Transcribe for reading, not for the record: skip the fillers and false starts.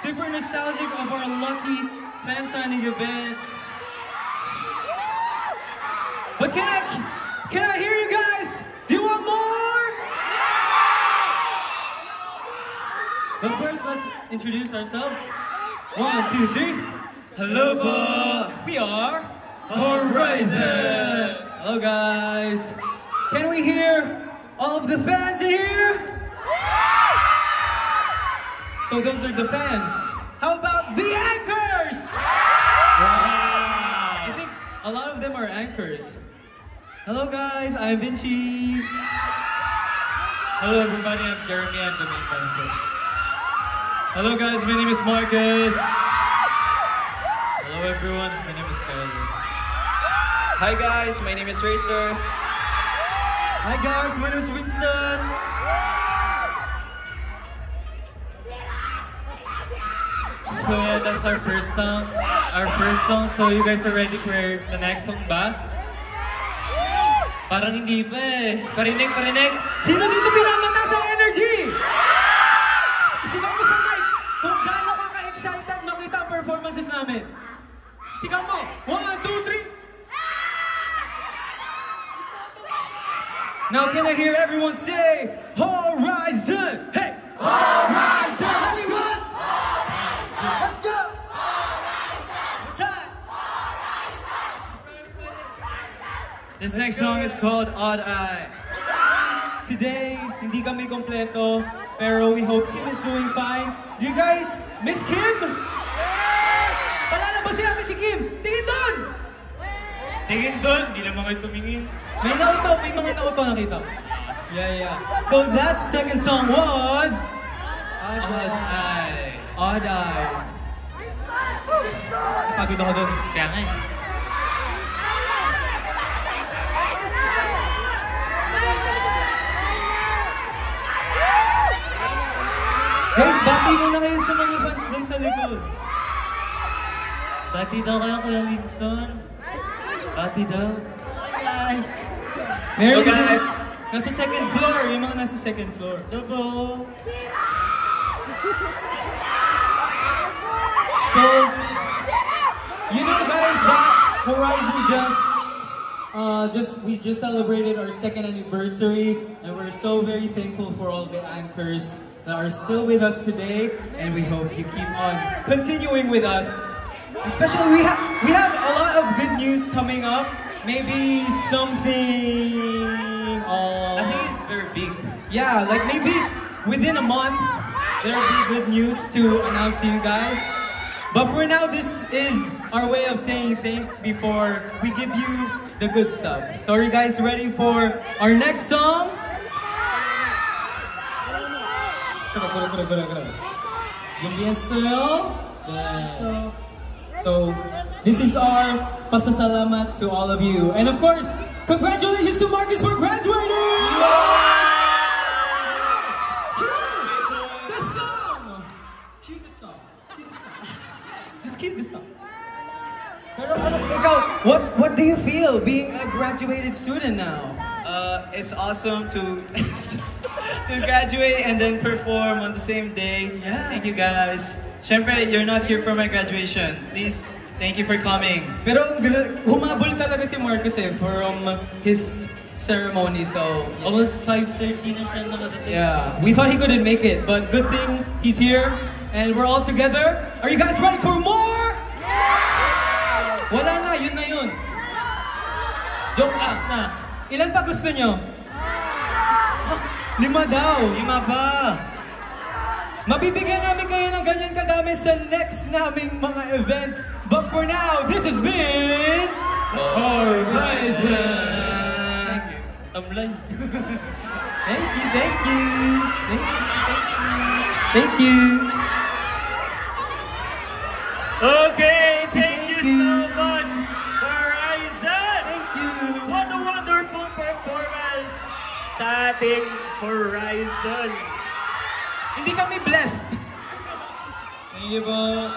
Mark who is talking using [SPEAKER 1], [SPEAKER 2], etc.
[SPEAKER 1] Super nostalgic of our lucky fan signing event. But can I hear you guys? Do you want more? But first, let's introduce ourselves. 1, 2, 3. Hello, po. We are Horizon. Hello, guys. Can we hear all of the fans in here? So those are the fans. How about the anchors? Wow. I think a lot of them are anchors. Hello guys, I'm Vinci.
[SPEAKER 2] Hello everybody, I'm Jeremy. I'm the main dancer. Hello guys, my name is Marcus. Hello everyone, my name is Skyler.
[SPEAKER 3] Hi guys, my name is Racer.
[SPEAKER 1] Hi guys, my name is Winston.
[SPEAKER 2] So yeah, that's our first song. So you guys are ready for the next song ba? Parang hindi pa eh. Parinig.
[SPEAKER 1] Sino dito pinamataas ang energy? Sigaw mo sa mic kung gaano ka ka-excited makita ang performances namin. Sigaw mo. 1, 2, 3. Now can I hear everyone say Horizon? Hey! Horizon! Everyone! Let's go! Time!
[SPEAKER 2] This next song is called Odd Eye.
[SPEAKER 1] Today, hindi kami kompleto, pero we hope Kim is doing fine. Do you guys miss Kim? Palalabasin natin si Kim! Tingin doon!
[SPEAKER 2] Tingin doon, hindi naman kayo tumingin.
[SPEAKER 1] May mga nauto nakita. Yeah. So that second song was...
[SPEAKER 2] Odd Eye.
[SPEAKER 1] Odd Eye. Pagod ako doon.
[SPEAKER 2] Kaya nga eh.
[SPEAKER 1] Guys, bati muna kayo sa mga fans doon sa likod.
[SPEAKER 2] Bati daw kayo, Kuya Winston. Bati daw.
[SPEAKER 1] Hi guys! Merry guys! Nasa second floor, yung mga nasa second floor.
[SPEAKER 2] Hello.
[SPEAKER 1] So, you know guys that Horizon we just celebrated our second anniversary, and we're so very thankful for all the anchors that are still with us today, and we hope you keep on continuing with us. Especially we have a lot of good news coming up. Maybe something
[SPEAKER 2] I think it's very big.
[SPEAKER 1] yeah, like maybe within a month there'll be good news to announce to you guys. But for now, this is our way of saying thanks before we give you the good stuff. So are you guys ready for our next song? 준비했어요? 네. So this is our pasasalamat to all of you. And of course, congratulations to Marcus for graduating! The song! Cue the song. Just cue the song. Pero ikaw, what do you feel being a graduated student now?
[SPEAKER 3] It's awesome to to graduate and then perform on the same day.
[SPEAKER 1] Yeah.
[SPEAKER 3] Thank you guys. Syempre, you're not here for my graduation. Please, thank you for coming.
[SPEAKER 1] Pero humabol talaga si Marcus from his ceremony, so...
[SPEAKER 2] Almost 5:30 na siya nakadating.
[SPEAKER 1] Yeah, we thought he couldn't make it, but good thing he's here, and we're all together. Are you guys ready for more? Yeah! Wala na, yun na yun. Joke na. Ilan pa gusto nyo? 5 daw.
[SPEAKER 3] 5 pa.
[SPEAKER 1] Mabibigyan namin kayo ng ganyan kadami sa next naming mga events. But for now, this has been... Horizon!
[SPEAKER 2] Thank you. Tamlay.
[SPEAKER 1] Thank you.
[SPEAKER 2] Okay, thank you so much, Horizon!
[SPEAKER 1] Thank you.
[SPEAKER 2] What a wonderful performance sa ating Horizon.
[SPEAKER 1] Hindi kami blessed.
[SPEAKER 3] Thank you po.